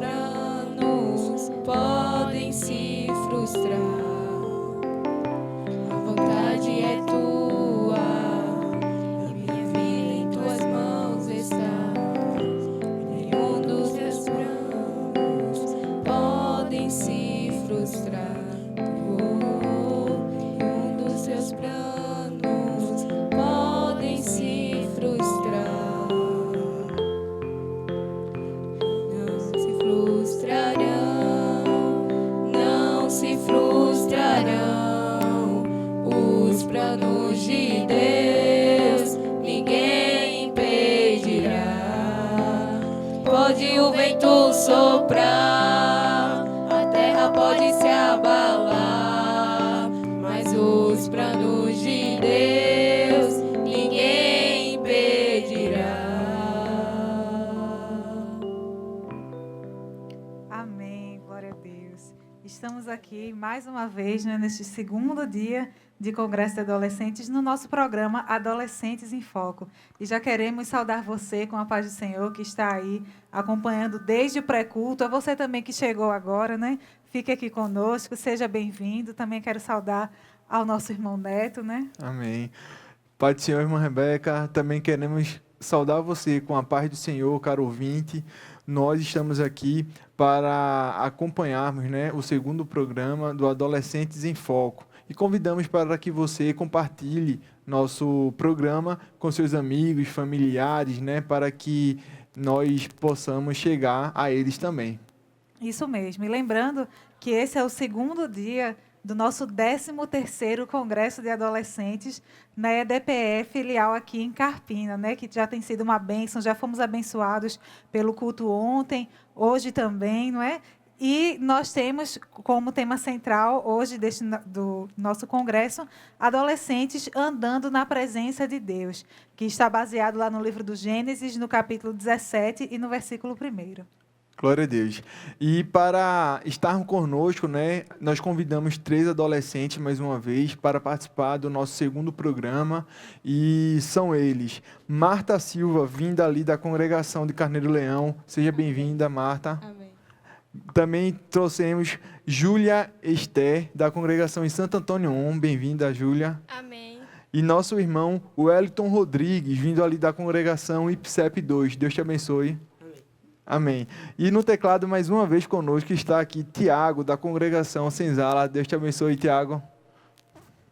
planos podem se frustrar. A vontade é tua e minha vida em tuas mãos está. Nenhum dos teus planos podem se frustrar. Nenhum dos teus planos podem se frustrar. Não se frustrarão, não se frustrarão os planos de Deus, ninguém impedirá. Pode o vento soprar, a terra pode se abalar, mas os planos de Deus ninguém impedirá. Amém, glória a Deus. Estamos aqui mais uma vez, né, neste segundo dia de Congresso de Adolescentes, no nosso programa Adolescentes em Foco. E já queremos saudar você com a paz do Senhor, que está aí acompanhando desde o pré-culto. A você também que chegou agora, né? Fique aqui conosco, seja bem-vindo. Também quero saudar ao nosso irmão Neto, né? Amém. Pai do Senhor, irmã Rebeca, também queremos saudar você com a paz do Senhor, caro ouvinte. Nós estamos aqui para acompanharmos, né, o segundo programa do Adolescentes em Foco. E convidamos para que você compartilhe nosso programa com seus amigos, familiares, né, para que nós possamos chegar a eles também. Isso mesmo. E lembrando que esse é o segundo dia do nosso 13º Congresso de Adolescentes na EDPE, filial aqui em Carpina, né? Que já tem sido uma bênção, já fomos abençoados pelo culto ontem, hoje também, não é? E nós temos como tema central, hoje, do nosso congresso, adolescentes andando na presença de Deus, que está baseado lá no livro do Gênesis, no capítulo 17 e no versículo 1º. Glória a Deus. E para estarmos conosco, né, nós convidamos 3 adolescentes, mais uma vez, para participar do nosso segundo programa. E são eles: Marta Silva, vinda ali da congregação de Carneiro Leão. Seja bem-vinda, Marta. Amém. Também trouxemos Júlia Esther, da congregação em Santo Antônio On. Bem-vinda, Júlia. Amém. E nosso irmão Wellington Rodrigues, vindo ali da congregação IPSEP 2. Deus te abençoe. Amém. E no teclado, mais uma vez conosco, está aqui Tiago, da congregação Senzala. Deus te abençoe, Tiago.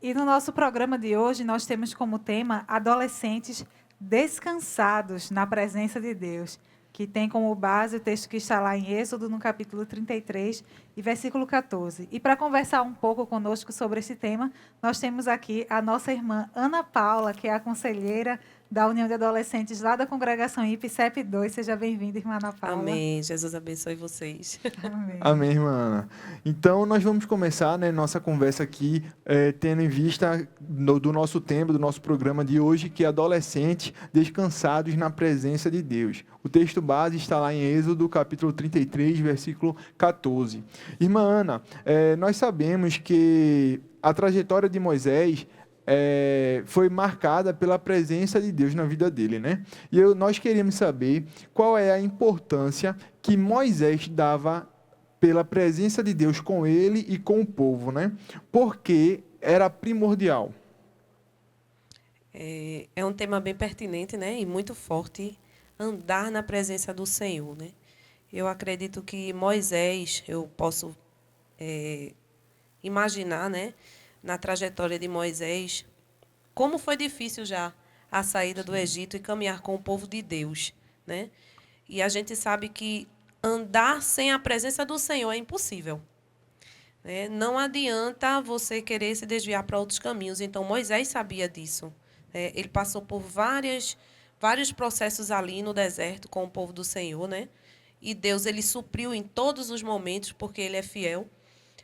E no nosso programa de hoje, nós temos como tema adolescentes descansados na presença de Deus, que tem como base o texto que está lá em Êxodo, no capítulo 33 e versículo 14. E para conversar um pouco conosco sobre esse tema, nós temos aqui a nossa irmã Ana Paula, que é a conselheira da União de Adolescentes lá da congregação IPSEP 2. Seja bem-vinda, irmã Ana Paula. Amém. Jesus abençoe vocês. Amém. Amém, irmã Ana. Então, nós vamos começar, né, nossa conversa aqui, tendo em vista do nosso tema, do nosso programa de hoje, que é adolescentes descansados na presença de Deus. O texto base está lá em Êxodo, capítulo 33, versículo 14. Irmã Ana, nós sabemos que a trajetória de Moisés foi marcada pela presença de Deus na vida dele, né? E nós queríamos saber qual é a importância que Moisés dava pela presença de Deus com ele e com o povo, né? Porque era primordial. É um tema bem pertinente, né? E muito forte, andar na presença do Senhor, né? Eu acredito que Moisés, eu posso imaginar, né, na trajetória de Moisés, como foi difícil já a saída do Egito e caminhar com o povo de Deus, né? E a gente sabe que andar sem a presença do Senhor é impossível, né? Não adianta você querer se desviar para outros caminhos. Então, Moisés sabia disso, né? Ele passou por vários processos ali no deserto com o povo do Senhor, né? E Deus, ele supriu em todos os momentos, porque ele é fiel.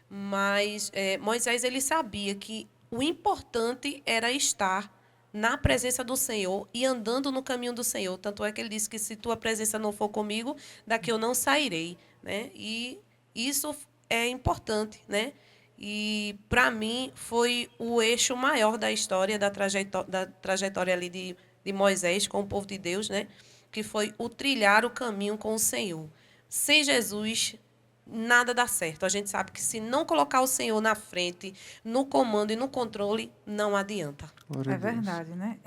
Mas Moisés, ele sabia que o importante era estar na presença do Senhor e andando no caminho do Senhor. Tanto é que ele disse que se tua presença não for comigo, daqui eu não sairei, né? E isso é importante, né? E, para mim, foi o eixo maior da história, da trajetória ali de Moisés com o povo de Deus, né? Que foi o trilhar o caminho com o Senhor. sem Jesus, nada dá certo. A gente sabe que se não colocar o Senhor na frente, no comando e no controle, não adianta. Glória a É Deus. verdade, né?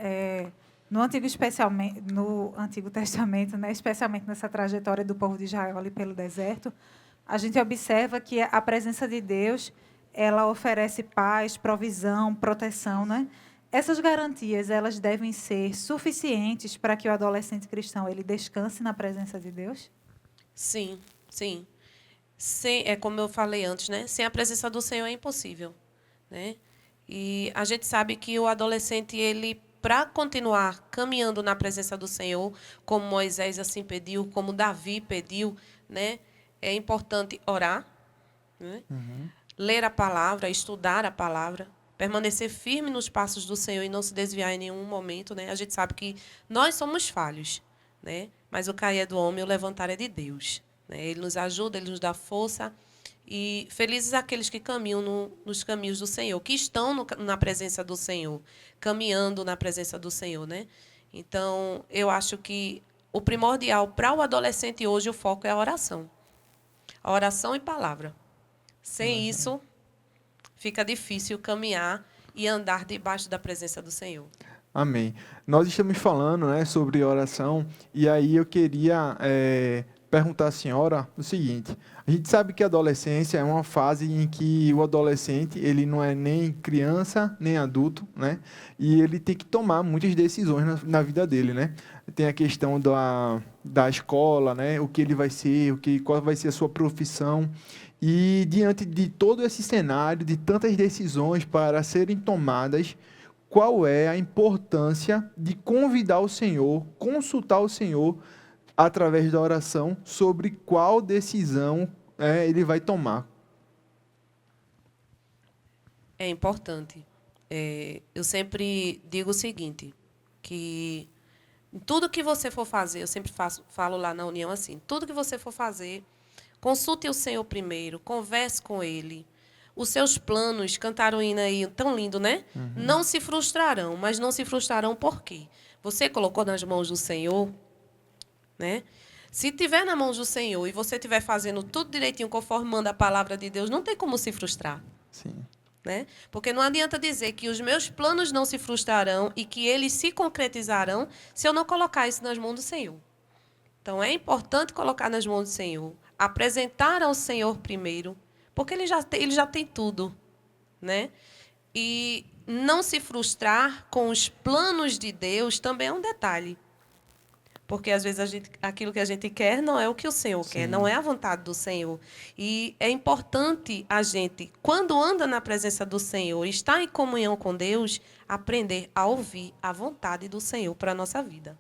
No Antigo Testamento, né, especialmente nessa trajetória do povo de Israel ali pelo deserto, a gente observa que a presença de Deus, ela oferece paz, provisão, proteção, né? Essas garantias, elas devem ser suficientes para que o adolescente cristão ele descanse na presença de Deus? Sim, sim. É como eu falei antes, né? Sem a presença do Senhor é impossível, né? E a gente sabe que o adolescente, ele, para continuar caminhando na presença do Senhor, como Moisés assim pediu, como Davi pediu, né? É importante orar, né? Ler a palavra, estudar a palavra, permanecer firme nos passos do Senhor e não se desviar em nenhum momento, né? A gente sabe que nós somos falhos, né? Mas o cair é do homem, o levantar é de Deus, né? Ele nos ajuda, ele nos dá força. E felizes aqueles que caminham nos caminhos do Senhor, que estão na presença do Senhor, caminhando na presença do Senhor, né? Então, eu acho que o primordial para o adolescente hoje, o foco é a oração. A oração e palavra. Sem isso, fica difícil caminhar e andar debaixo da presença do Senhor. Amém. Nós estamos falando, né, sobre oração, e aí eu queria perguntar à senhora o seguinte: a gente sabe que a adolescência é uma fase em que o adolescente ele não é nem criança nem adulto, né? E ele tem que tomar muitas decisões na vida dele, né? Tem a questão da escola, né? O que ele vai ser, qual vai ser a sua profissão. E diante de todo esse cenário, de tantas decisões para serem tomadas, qual é a importância de convidar o Senhor, consultar o Senhor através da oração sobre qual decisão ele vai tomar? É importante. Eu sempre digo o seguinte, que tudo que você for fazer, eu sempre falo lá na União assim, tudo que você for fazer, consulte o Senhor primeiro, converse com Ele. Os seus planos, cantaram o hino aí, tão lindo, né? Não se frustrarão, mas não se frustrarão por quê? Você colocou nas mãos do Senhor, né? Se tiver na mão do Senhor e você estiver fazendo tudo direitinho, conforme manda a palavra de Deus, não tem como se frustrar. Sim. Né? Porque não adianta dizer que os meus planos não se frustrarão e que eles se concretizarão se eu não colocar isso nas mãos do Senhor. Então, é importante colocar nas mãos do Senhor, apresentar ao Senhor primeiro, porque ele já tem tudo, né? E não se frustrar com os planos de Deus também é um detalhe. Porque, às vezes, aquilo que a gente quer não é o que o Senhor quer, não é a vontade do Senhor. E é importante a gente, quando anda na presença do Senhor, está em comunhão com Deus, aprender a ouvir a vontade do Senhor para a nossa vida.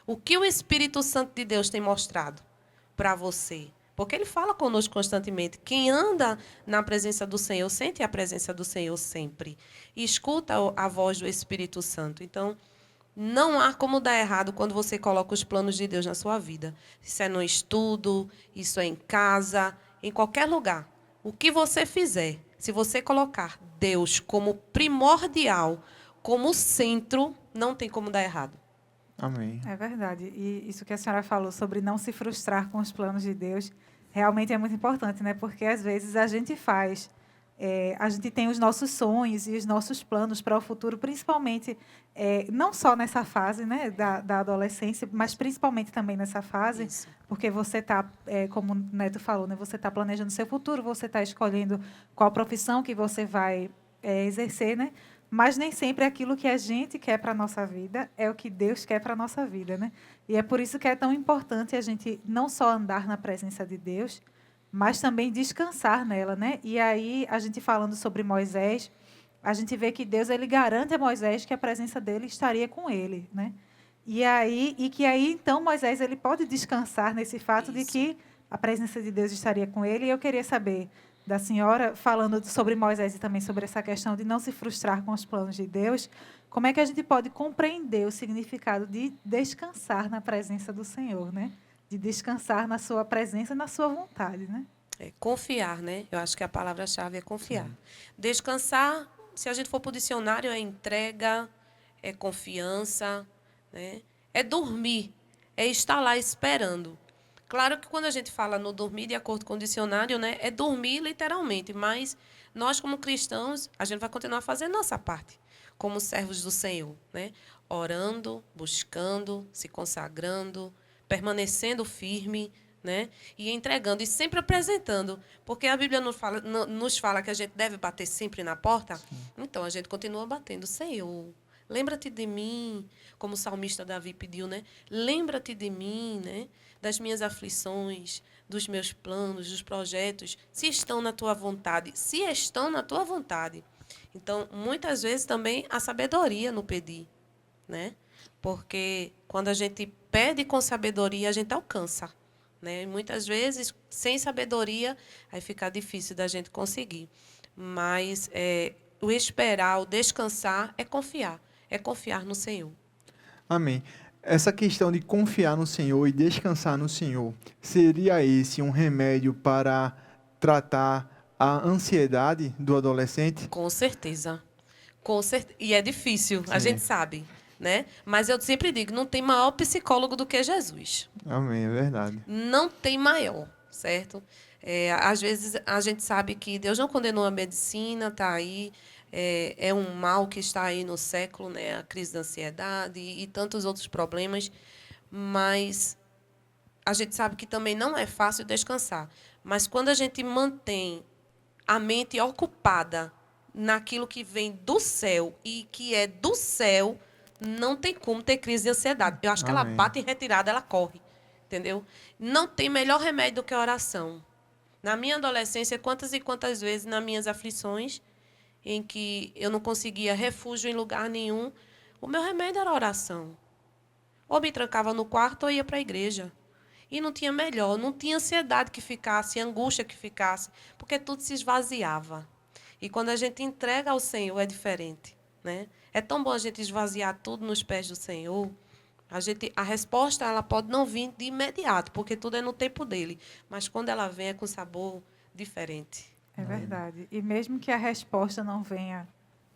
O que o Espírito Santo de Deus tem mostrado para você? Porque Ele fala conosco constantemente. Quem anda na presença do Senhor, sente a presença do Senhor sempre. E escuta a voz do Espírito Santo. Então, não há como dar errado quando você coloca os planos de Deus na sua vida. Isso é no estudo, isso é em casa, em qualquer lugar. O que você fizer, se você colocar Deus como primordial, como centro, não tem como dar errado. Amém. É verdade. E isso que a senhora falou sobre não se frustrar com os planos de Deus, realmente é muito importante, né? Porque, às vezes, a gente tem os nossos sonhos e os nossos planos para o futuro, principalmente, não só nessa fase, né, da adolescência, mas principalmente também nessa fase, Isso. porque você está, como o Neto falou, né, você está planejando seu futuro, você está escolhendo qual profissão que você vai exercer, né? Mas nem sempre aquilo que a gente quer para a nossa vida é o que Deus quer para a nossa vida, né? E é por isso que é tão importante a gente não só andar na presença de Deus, mas também descansar nela, né? E aí, a gente falando sobre Moisés, a gente vê que Deus ele garante a Moisés que a presença dele estaria com ele, né? E que aí, então, Moisés ele pode descansar nesse fato de Isso. que a presença de Deus estaria com ele. E eu queria saber da senhora, falando sobre Moisés e também sobre essa questão de não se frustrar com os planos de Deus, como é que a gente pode compreender o significado de descansar na presença do Senhor, né? De descansar na sua presença, na sua vontade, né? Confiar, né? Eu acho que a palavra-chave é confiar. Descansar, se a gente for para o dicionário, é entrega, é confiança, né? É dormir, é estar lá esperando. Claro que quando a gente fala no dormir de acordo com o dicionário, né, é dormir literalmente, mas nós, como cristãos, a gente vai continuar fazendo nossa parte, como servos do Senhor, né? Orando, buscando, se consagrando, permanecendo firme, né? E entregando, e sempre apresentando. Porque a Bíblia nos fala que a gente deve bater sempre na porta, então a gente continua batendo. Senhor, lembra-te de mim, como o salmista Davi pediu, né? Lembra-te de mim, né? Das minhas aflições, dos meus planos, dos projetos, se estão na tua vontade, se estão na tua vontade. Então, muitas vezes também a sabedoria no pedir, né? Porque quando a gente pede com sabedoria, a gente alcança, né? E muitas vezes, sem sabedoria, aí fica difícil da gente conseguir. Mas o esperar, o descansar é confiar no Senhor. Amém. Essa questão de confiar no Senhor e descansar no Senhor, seria esse um remédio para tratar a ansiedade do adolescente? Com certeza. Com certeza. E é difícil, a Sim. gente sabe, né? Mas eu sempre digo, não tem maior psicólogo do que Jesus. Amém, é verdade. Não tem maior, certo? Às vezes a gente sabe que Deus não condenou a medicina, está aí, é um mal que está aí no século, né? A crise da ansiedade e tantos outros problemas, mas a gente sabe que também não é fácil descansar. Mas quando a gente mantém a mente ocupada naquilo que vem do céu e que é do céu, não tem como ter crise de ansiedade. Eu acho que ela Amém. bate em retirada, ela corre. Entendeu? Não tem melhor remédio do que a oração. Na minha adolescência, quantas e quantas vezes, nas minhas aflições, em que eu não conseguia refúgio em lugar nenhum, o meu remédio era a oração. Ou me trancava no quarto ou ia para a igreja. E não tinha melhor, não tinha ansiedade que ficasse, angústia que ficasse, porque tudo se esvaziava. E quando a gente entrega ao Senhor, é diferente, né? É tão bom a gente esvaziar tudo nos pés do Senhor. A resposta ela pode não vir de imediato, porque tudo é no tempo dele. Mas quando ela vem, é com sabor diferente. É verdade. E mesmo que a resposta não venha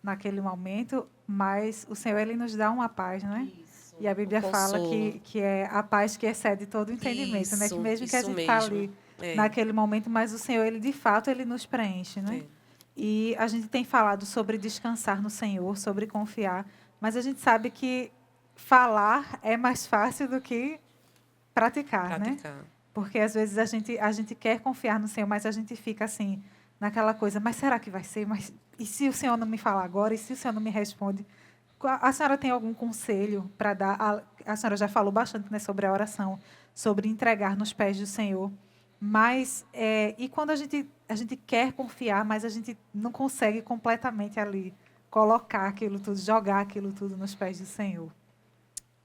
naquele momento, mas o Senhor ele nos dá uma paz, né? Isso, E a Bíblia fala que é a paz que excede todo o entendimento, né? Que mesmo que a gente está ali naquele momento, mas o Senhor, ele de fato, ele nos preenche, né? E a gente tem falado sobre descansar no Senhor, sobre confiar, mas a gente sabe que falar é mais fácil do que praticar, né? Porque às vezes a gente quer confiar no Senhor, mas a gente fica assim, naquela coisa, mas será que vai ser? Mas e se o Senhor não me falar agora? E se o Senhor não me responde? A senhora tem algum conselho para dar? A senhora já falou bastante, né, sobre a oração, sobre entregar nos pés do Senhor. Mas, e quando a gente quer confiar, mas a gente não consegue completamente ali colocar aquilo tudo, jogar aquilo tudo nos pés do Senhor?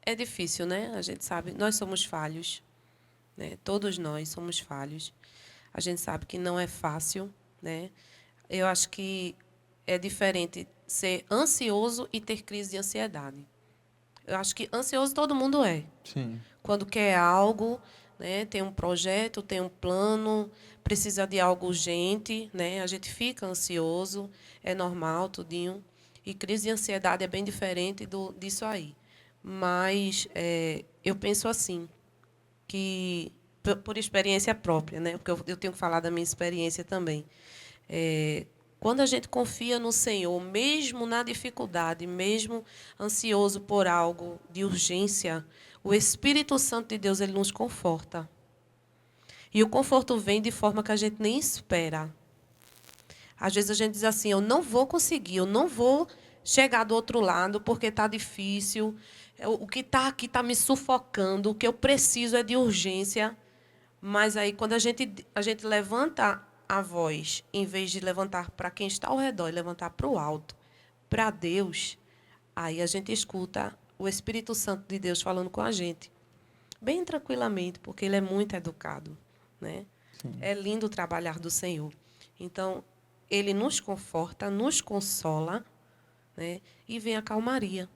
É difícil, né? A gente sabe, nós somos falhos, né? Todos nós somos falhos. A gente sabe que não é fácil, né? Eu acho que é diferente ser ansioso e ter crise de ansiedade. Eu acho que ansioso todo mundo é. Sim. Quando quer algo, né? Tem um projeto, tem um plano, precisa de algo urgente, né? A gente fica ansioso, é normal, tudinho. E crise de ansiedade é bem diferente disso aí. Mas eu penso assim, que por experiência própria, né? Porque eu tenho que falar da minha experiência também. Quando a gente confia no Senhor, mesmo na dificuldade, mesmo ansioso por algo de urgência, o Espírito Santo de Deus ele nos conforta. E o conforto vem de forma que a gente nem espera. Às vezes a gente diz assim, eu não vou conseguir, eu não vou chegar do outro lado porque está difícil, o que está aqui está me sufocando, o que eu preciso é de urgência. Mas aí, quando a gente levanta a voz, em vez de levantar para quem está ao redor, e levantar para o alto, para Deus, aí a gente escuta o Espírito Santo de Deus falando com a gente, bem tranquilamente, porque ele é muito educado, né? É lindo o trabalhar do Senhor. Então, ele nos conforta, nos consola, né? E vem a calmaria.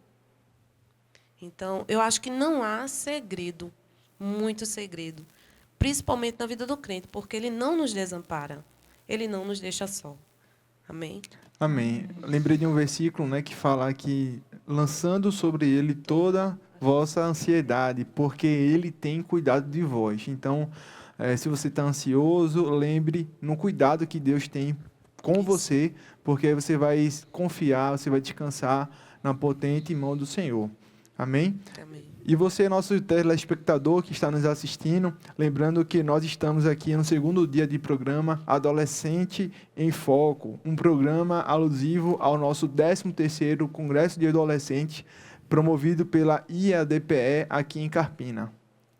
Então, eu acho que não há segredo, muito segredo, principalmente na vida do crente, porque ele não nos desampara, ele não nos deixa só. Amém? Amém. Lembrei de um versículo, né, que fala que lançando sobre ele toda vossa ansiedade, porque Ele tem cuidado de vós. Então, se você está ansioso, lembre no cuidado que Deus tem com você, porque aí você vai confiar, você vai descansar na potente mão do Senhor. Amém? Amém. E você, nosso telespectador que está nos assistindo, lembrando que nós estamos aqui no segundo dia de programa Adolescente em Foco, um programa alusivo ao nosso 13º Congresso de Adolescentes, promovido pela IADPE aqui em Carpina.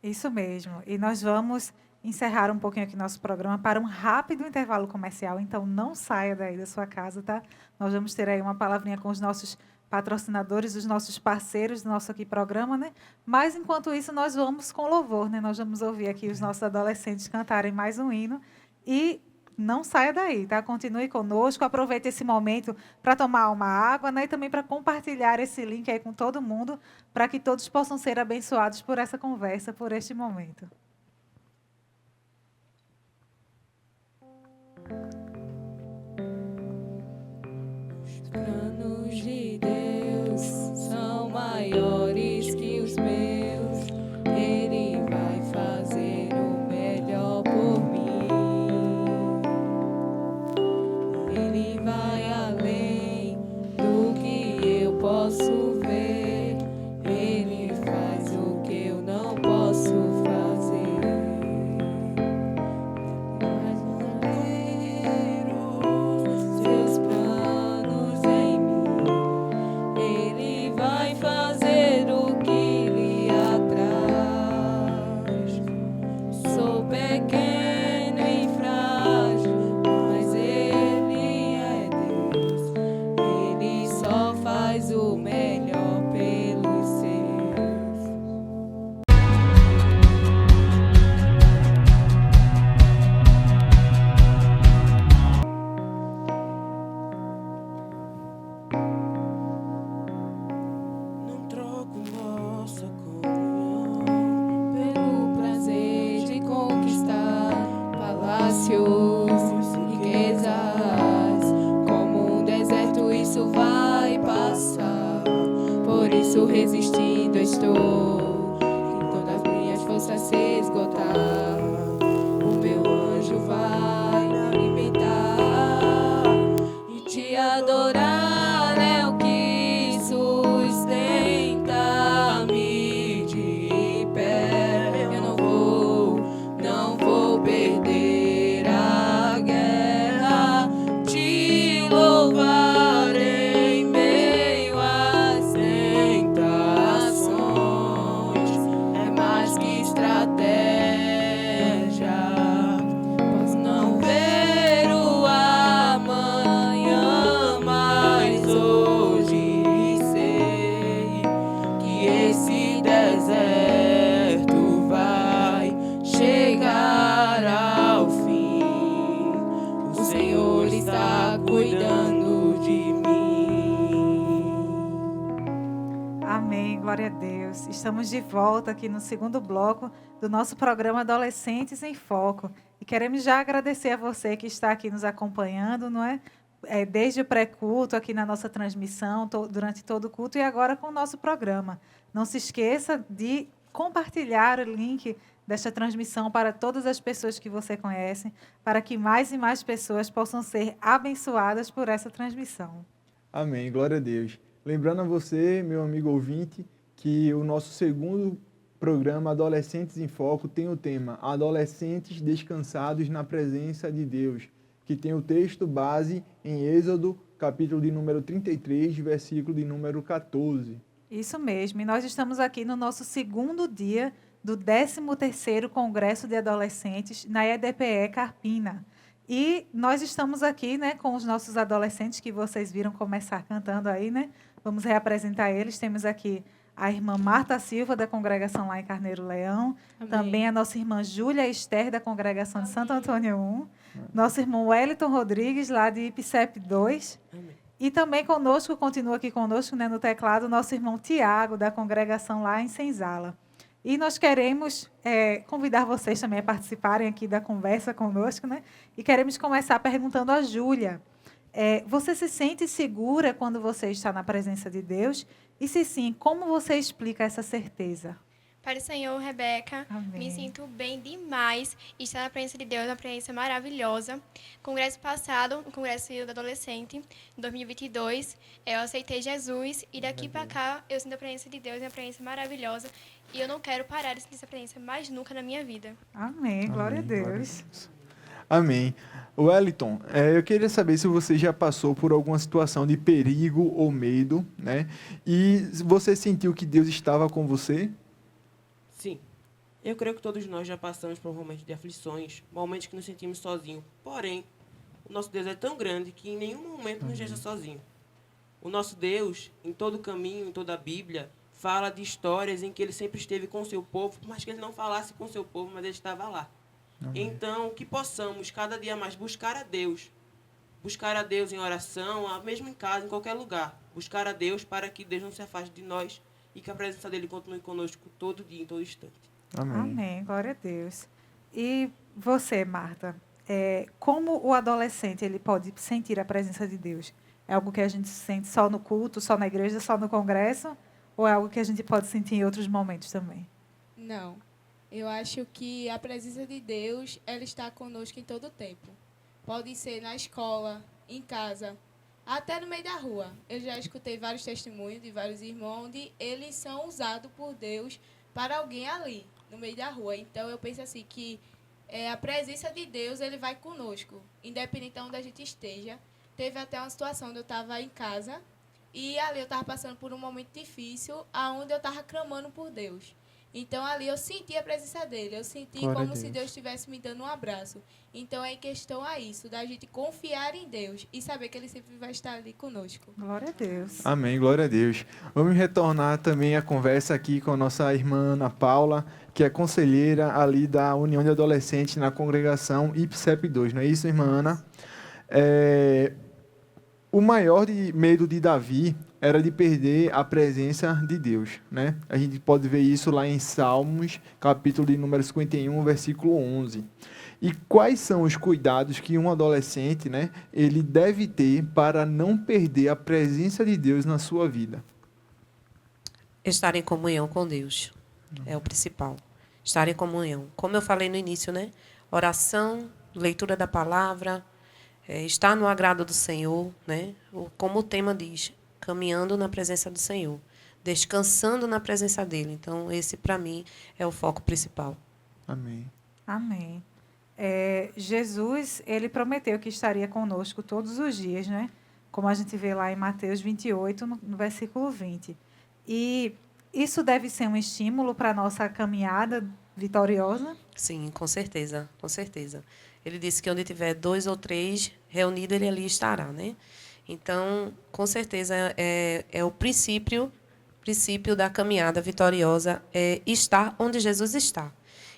Isso mesmo. E nós vamos encerrar um pouquinho aqui nosso programa para um rápido intervalo comercial, então não saia daí da sua casa, tá? Nós vamos ter aí uma palavrinha com os nossos patrocinadores, os nossos parceiros do nosso aqui programa, né? Mas, enquanto isso, nós vamos com louvor, né? Nós vamos ouvir aqui os nossos adolescentes cantarem mais um hino e não saia daí, tá? Continue conosco, aproveite esse momento para tomar uma água, né? E também para compartilhar esse link aí com todo mundo, para que todos possam ser abençoados por essa conversa, por este momento. Os planos de Deus são maiores que os meus. Ele vai fazer o melhor por mim. Ele vai além do que eu posso ver. Ele faz o que eu não posso fazer. Seus planos em mim. Ele vai fazer o que lhe apraz. Sou pequeno e frágil, mas Ele é Deus. Ele só faz o melhor pelos seus. Não troco nossa comunhão Pelo prazer de conquistar palácios, riquezas, como um deserto isso vai passar. Por isso resistindo estou, enquanto as minhas forças se esgotar. O meu anjo vai me alimentar e te adorar é o que sustenta-me de pé. Eu não vou perder a guerra, te louvar em meio às tentações. É mais que estratégia, posso não ver o amanhã, mas hoje sei que esse deserto vai chegar ao fim. O Senhor está cuidando de mim. Amém, glória a Deus. Estamos de volta aqui no segundo bloco do nosso programa Adolescentes em Foco. E queremos já agradecer a você que está aqui nos acompanhando, não é? Desde o pré-culto, aqui na nossa transmissão, durante todo o culto e agora com o nosso programa. Não se esqueça de compartilhar o link desta transmissão para todas as pessoas que você conhece, para que mais e mais pessoas possam ser abençoadas por essa transmissão. Amém, glória a Deus. Lembrando a você, meu amigo ouvinte, que o nosso segundo programa Adolescentes em Foco tem o tema Adolescentes Descansados na Presença de Deus, que tem o texto base em Êxodo, capítulo de número 33, versículo de número 14. Isso mesmo, e nós estamos aqui no nosso segundo dia do 13º Congresso de Adolescentes na EDPE Carpina. E nós estamos aqui, né, com os nossos adolescentes que vocês viram começar cantando aí, né? Vamos reapresentar eles. Temos aqui a irmã Marta Silva, da congregação lá em Carneiro Leão. Amém. Também a nossa irmã Júlia Esther, da congregação de Santo Antônio 1. Nosso irmão Wellington Rodrigues, lá de IPCEP 2. Amém. E também conosco, continua aqui conosco, né, no teclado, o nosso irmão Tiago, da congregação lá em Senzala. E nós queremos convidar vocês também a participarem aqui da conversa conosco, né? E queremos começar perguntando a Júlia. Você se sente segura quando você está na presença de Deus? E se sim, como você explica essa certeza? Para o Senhor, Rebeca, Amém. me sinto bem demais. Estar na presença de Deus é uma experiência maravilhosa. Congresso passado, o Congresso do Adolescente, em 2022, eu aceitei Jesus e daqui para cá eu sinto a presença de Deus, é uma experiência maravilhosa. E eu não quero parar de sentir essa presença mais nunca na minha vida. Amém, glória a Amém, glória a Deus. Deus. Amém. Wellington, eu queria saber se você já passou por alguma situação de perigo ou medo, né? E você sentiu que Deus estava com você? Sim, eu creio que todos nós já passamos por momentos de aflições, momentos que nos sentimos sozinhos. Porém, o nosso Deus é tão grande que em nenhum momento nos deixa sozinho. O nosso Deus, em todo o caminho, em toda a Bíblia, fala de histórias em que ele sempre esteve com o seu povo, por mais que ele não falasse com o seu povo, mas ele estava lá. Então, que possamos cada dia mais buscar a Deus em oração, mesmo em casa, em qualquer lugar. Buscar a Deus para que Deus não se afaste de nós e que a presença dele continue conosco todo dia, em todo instante. Amém. Amém, glória a Deus. E você, Marta, como o adolescente ele pode sentir a presença de Deus? É algo que a gente sente só no culto, só na igreja, só no congresso? Ou é algo que a gente pode sentir em outros momentos também? Não. Eu acho que a presença de Deus, ela está conosco em todo o tempo. Pode ser na escola, em casa, até no meio da rua. Eu já escutei vários testemunhos de vários irmãos onde eles são usados por Deus para alguém ali, no meio da rua. Então, eu penso assim que a presença de Deus, ele vai conosco, independente de onde a gente esteja. Teve até uma situação onde eu estava em casa e ali eu estava passando por um momento difícil, onde eu estava clamando por Deus. Então, ali eu senti a presença dele. Eu senti Glória a como se Deus. Deus estivesse me dando um abraço. Então, é em questão a isso, da gente confiar em Deus e saber que ele sempre vai estar ali conosco. Glória a Deus. Amém, glória a Deus. Vamos retornar também a conversa aqui com a nossa irmã Ana Paula, que é conselheira ali da União de Adolescentes na congregação IPCEP 2, não é isso, irmã Ana? O maior medo de Davi era de perder a presença de Deus, né? A gente pode ver isso lá em Salmos, capítulo de número 51, versículo 11. E quais são os cuidados que um adolescente, né, ele deve ter para não perder a presença de Deus na sua vida? Estar em comunhão com Deus é o principal. Estar em comunhão. Como eu falei no início, né? Oração, leitura da palavra, estar no agrado do Senhor, né? Como o tema diz, caminhando na presença do Senhor, descansando na presença dele. Então, esse, para mim, é o foco principal. Amém. Amém. Jesus, ele prometeu que estaria conosco todos os dias, né? Como a gente vê lá em Mateus 28, no versículo 20. E isso deve ser um estímulo para a nossa caminhada vitoriosa? Sim, com certeza, com certeza. Ele disse que onde tiver 2 ou 3 reunidos, ele ali estará, né? Então, com certeza, é o princípio da caminhada vitoriosa, é estar onde Jesus está.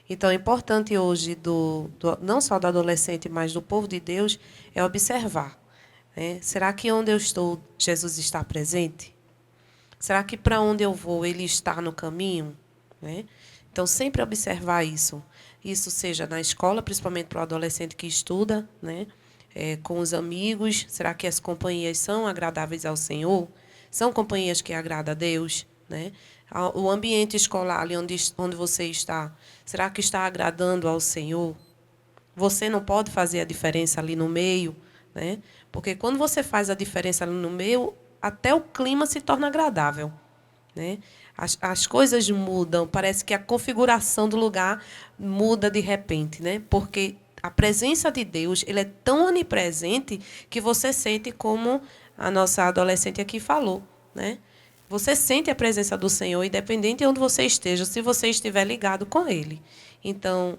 Então, é importante hoje, não só do adolescente, mas do povo de Deus, é observar. Né? Será que onde eu estou, Jesus está presente? Será que para onde eu vou, ele está no caminho? Né? Então, sempre observar isso. Isso seja na escola, principalmente para o adolescente que estuda, né? Com os amigos. Será que as companhias são agradáveis ao Senhor? São companhias que agradam a Deus? Né? O ambiente escolar, ali onde você está, será que está agradando ao Senhor? Você não pode fazer a diferença ali no meio, né? Porque quando você faz a diferença ali no meio, até o clima se torna agradável. Né? As coisas mudam, parece que a configuração do lugar muda de repente, né? Porque a presença de Deus, ele é tão onipresente que você sente, como a nossa adolescente aqui falou, né? Você sente a presença do Senhor, independente de onde você esteja, se você estiver ligado com Ele. Então,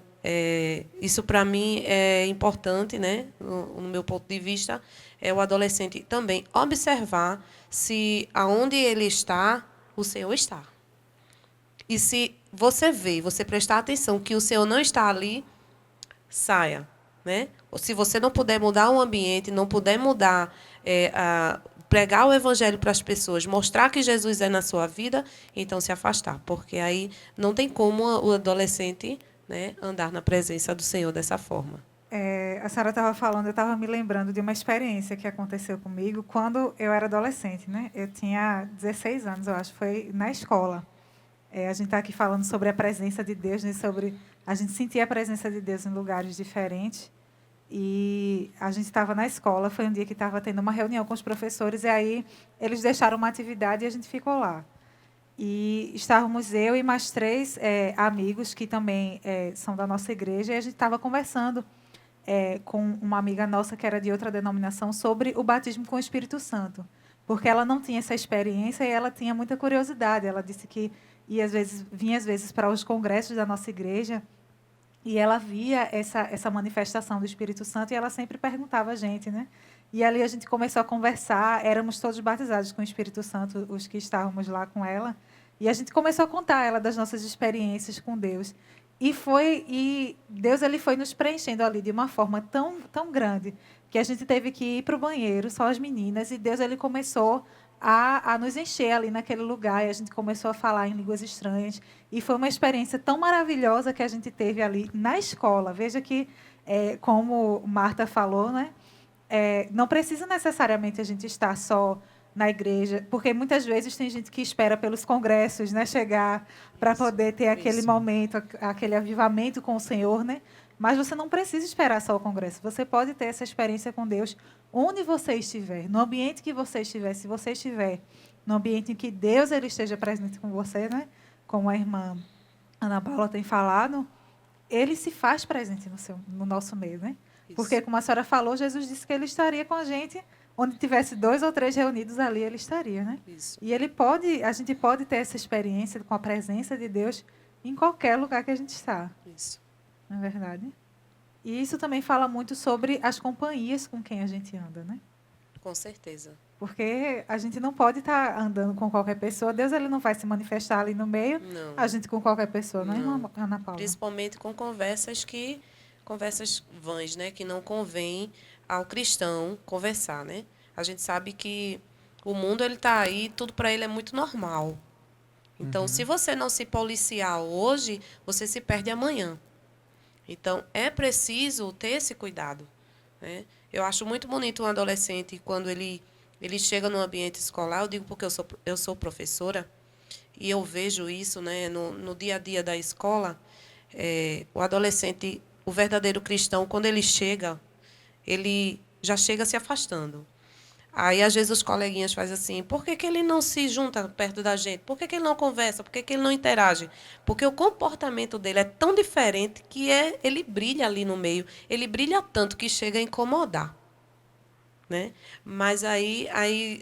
isso para mim é importante, né? No meu ponto de vista, é o adolescente também observar se aonde ele está, o Senhor está. E se você prestar atenção que o Senhor não está ali, saia. Né? Ou se você não puder mudar o ambiente, não puder mudar, pregar o evangelho para as pessoas, mostrar que Jesus é na sua vida, então se afastar. Porque aí não tem como o adolescente, né, andar na presença do Senhor dessa forma. A senhora estava falando, eu estava me lembrando de uma experiência que aconteceu comigo quando eu era adolescente, né? Eu tinha 16 anos, eu acho, foi na escola. A gente está aqui falando sobre a presença de Deus, né? Sobre a gente sentir a presença de Deus em lugares diferentes. E a gente estava na escola, foi um dia que estava tendo uma reunião com os professores, e aí eles deixaram uma atividade e a gente ficou lá. E estávamos eu e mais 3 amigos que também são da nossa igreja, e a gente estava conversando com uma amiga nossa que era de outra denominação sobre o batismo com o Espírito Santo, porque ela não tinha essa experiência e ela tinha muita curiosidade. Ela disse que vinha às vezes para os congressos da nossa igreja e ela via essa manifestação do Espírito Santo e ela sempre perguntava a gente, né? E ali a gente começou a conversar, éramos todos batizados com o Espírito Santo, os que estávamos lá com ela, e a gente começou a contar a ela das nossas experiências com Deus. E Deus ele foi nos preenchendo ali de uma forma tão, tão grande que a gente teve que ir para o banheiro, só as meninas, e Deus ele começou a nos encher ali naquele lugar, e a gente começou a falar em línguas estranhas. E foi uma experiência tão maravilhosa que a gente teve ali na escola. Veja que, como Marta falou, né, não precisa necessariamente a gente estar só na igreja, porque muitas vezes tem gente que espera pelos congressos, né, chegar para poder ter aquele momento, aquele avivamento com o Senhor, né? Mas você não precisa esperar só o congresso. Você pode ter essa experiência com Deus onde você estiver, no ambiente que você estiver. Se você estiver no ambiente em que Deus ele esteja presente com você, né? Como a irmã Ana Paula tem falado, ele se faz presente no nosso meio, né? Isso. Porque, como a senhora falou, Jesus disse que ele estaria com a gente onde tivesse 2 ou 3 reunidos ali, ele estaria, né? Isso. E a gente pode ter essa experiência com a presença de Deus em qualquer lugar que a gente está. Isso. Não é verdade? E isso também fala muito sobre as companhias com quem a gente anda, né? Com certeza. Porque a gente não pode estar andando com qualquer pessoa. Deus ele não vai se manifestar ali no meio, Não. a gente com qualquer pessoa, não é, irmã Ana Paula? Principalmente com conversas vãs, né, que não convém ao cristão conversar, né? A gente sabe que o mundo ele tá aí, tudo para ele é muito normal. Então, se você não se policiar hoje, você se perde amanhã. Então, é preciso ter esse cuidado, né? Eu acho muito bonito um adolescente quando ele chega no ambiente escolar. Eu digo porque eu sou professora e eu vejo isso, né, no dia a dia da escola. O adolescente, o verdadeiro cristão, quando ele chega, ele já chega se afastando. Aí, às vezes, os coleguinhas fazem assim, por que ele não se junta perto da gente? Por que ele não conversa? Por que ele não interage? Porque o comportamento dele é tão diferente que ele brilha ali no meio. Ele brilha tanto que chega a incomodar, né? Mas aí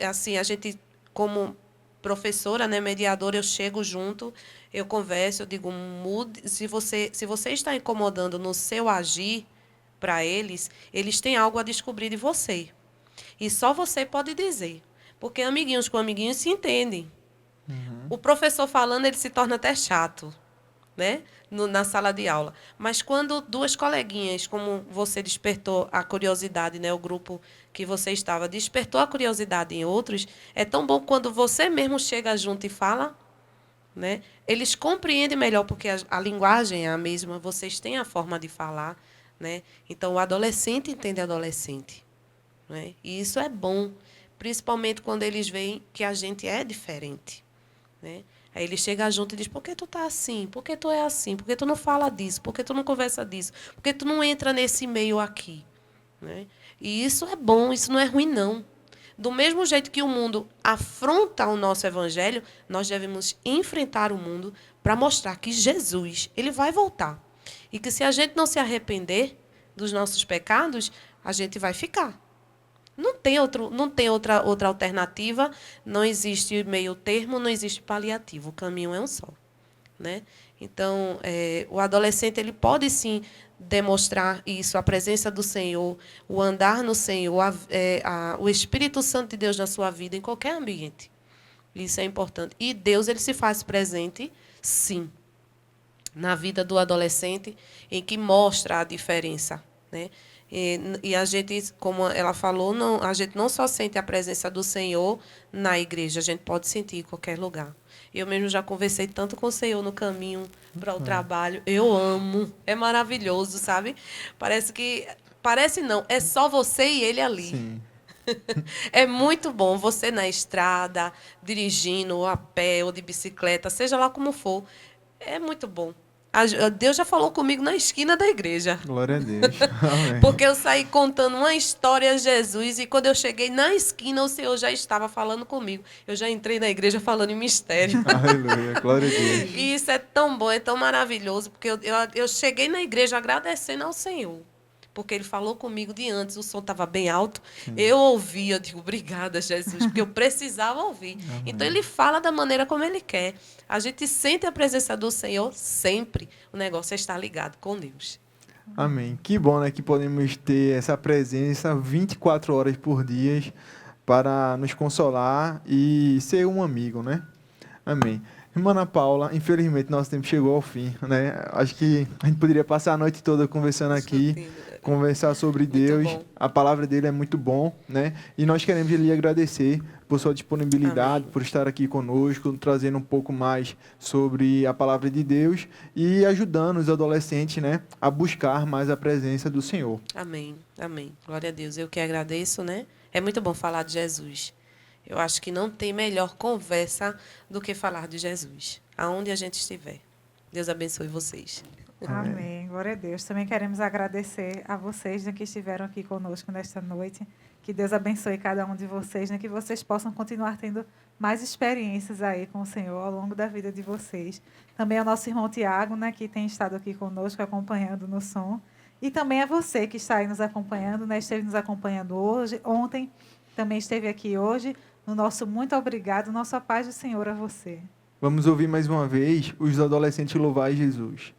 assim, a gente, como professora, né, mediadora, eu chego junto, eu converso, eu digo, mude, se você está incomodando no seu agir para eles têm algo a descobrir de você. E só você pode dizer. Porque amiguinhos com amiguinhos se entendem. O professor falando, ele se torna até chato, né? Na sala de aula. Mas quando 2 coleguinhas, como você despertou a curiosidade, né? O grupo que você estava despertou a curiosidade em outros, é tão bom quando você mesmo chega junto e fala, né? Eles compreendem melhor, porque a linguagem é a mesma, vocês têm a forma de falar, né? Então, o adolescente entende adolescente. Né? E isso é bom, principalmente quando eles veem que a gente é diferente. Né? Aí ele chega junto e diz, por que tu tá assim? Por que tu é assim? Por que tu não fala disso? Por que tu não conversa disso? Por que tu não entra nesse meio aqui? Né? E isso é bom, isso não é ruim, não. Do mesmo jeito que o mundo afronta o nosso evangelho, nós devemos enfrentar o mundo para mostrar que Jesus ele vai voltar. E que se a gente não se arrepender dos nossos pecados, a gente vai ficar. Não tem outra alternativa, não existe meio termo, não existe paliativo, o caminho é um só. Né? Então, o adolescente ele pode, sim, demonstrar isso, a presença do Senhor, o andar no Senhor, o Espírito Santo de Deus na sua vida, em qualquer ambiente. Isso é importante. E Deus ele se faz presente, sim, na vida do adolescente, em que mostra a diferença. Né? E a gente, como ela falou, a gente não só sente a presença do Senhor na igreja, a gente pode sentir em qualquer lugar. Eu mesmo já conversei tanto com o Senhor no caminho para o trabalho. Eu amo. É maravilhoso, sabe? Parece não, é só você e ele ali. Sim. É muito bom você na estrada, dirigindo, ou a pé, ou de bicicleta, seja lá como for. É muito bom. Deus já falou comigo na esquina da igreja. Glória a Deus. Amém. Porque eu saí contando uma história a Jesus e quando eu cheguei na esquina, o Senhor já estava falando comigo. Eu já entrei na igreja falando em mistério. Aleluia. Glória a Deus. E isso é tão bom, é tão maravilhoso, porque eu cheguei na igreja agradecendo ao Senhor. Porque ele falou comigo de antes, o som estava bem alto. Eu ouvi, eu digo, obrigada, Jesus, porque eu precisava ouvir. Então, ele fala da maneira como ele quer. A gente sente a presença do Senhor sempre. O negócio é estar ligado com Deus. Amém. Que bom, né, que podemos ter essa presença 24 horas por dia para nos consolar e ser um amigo, né? Amém. Irmã Ana Paula, infelizmente nosso tempo chegou ao fim, né? Acho que a gente poderia passar a noite toda conversando aqui, conversar sobre Deus. bom. A palavra dele é muito bom, né? E nós queremos lhe agradecer por sua disponibilidade, Amém. por estar aqui conosco, trazendo um pouco mais sobre a palavra de Deus e ajudando os adolescentes, né, a buscar mais a presença do Senhor. Amém, amém. Glória a Deus. Eu que agradeço, né? É muito bom falar de Jesus. Eu acho que não tem melhor conversa do que falar de Jesus, aonde a gente estiver. Deus abençoe vocês. Amém. Glória a Deus. Também queremos agradecer a vocês, né, que estiveram aqui conosco nesta noite. Que Deus abençoe cada um de vocês, né, que vocês possam continuar tendo mais experiências aí com o Senhor ao longo da vida de vocês. Também ao nosso irmão Tiago, né, que tem estado aqui conosco, acompanhando no som. E também a você que está aí nos acompanhando, né, esteve nos acompanhando hoje, ontem, também esteve aqui hoje. No nosso muito obrigado, nossa paz do Senhor a você. Vamos ouvir mais uma vez os adolescentes louvar Jesus.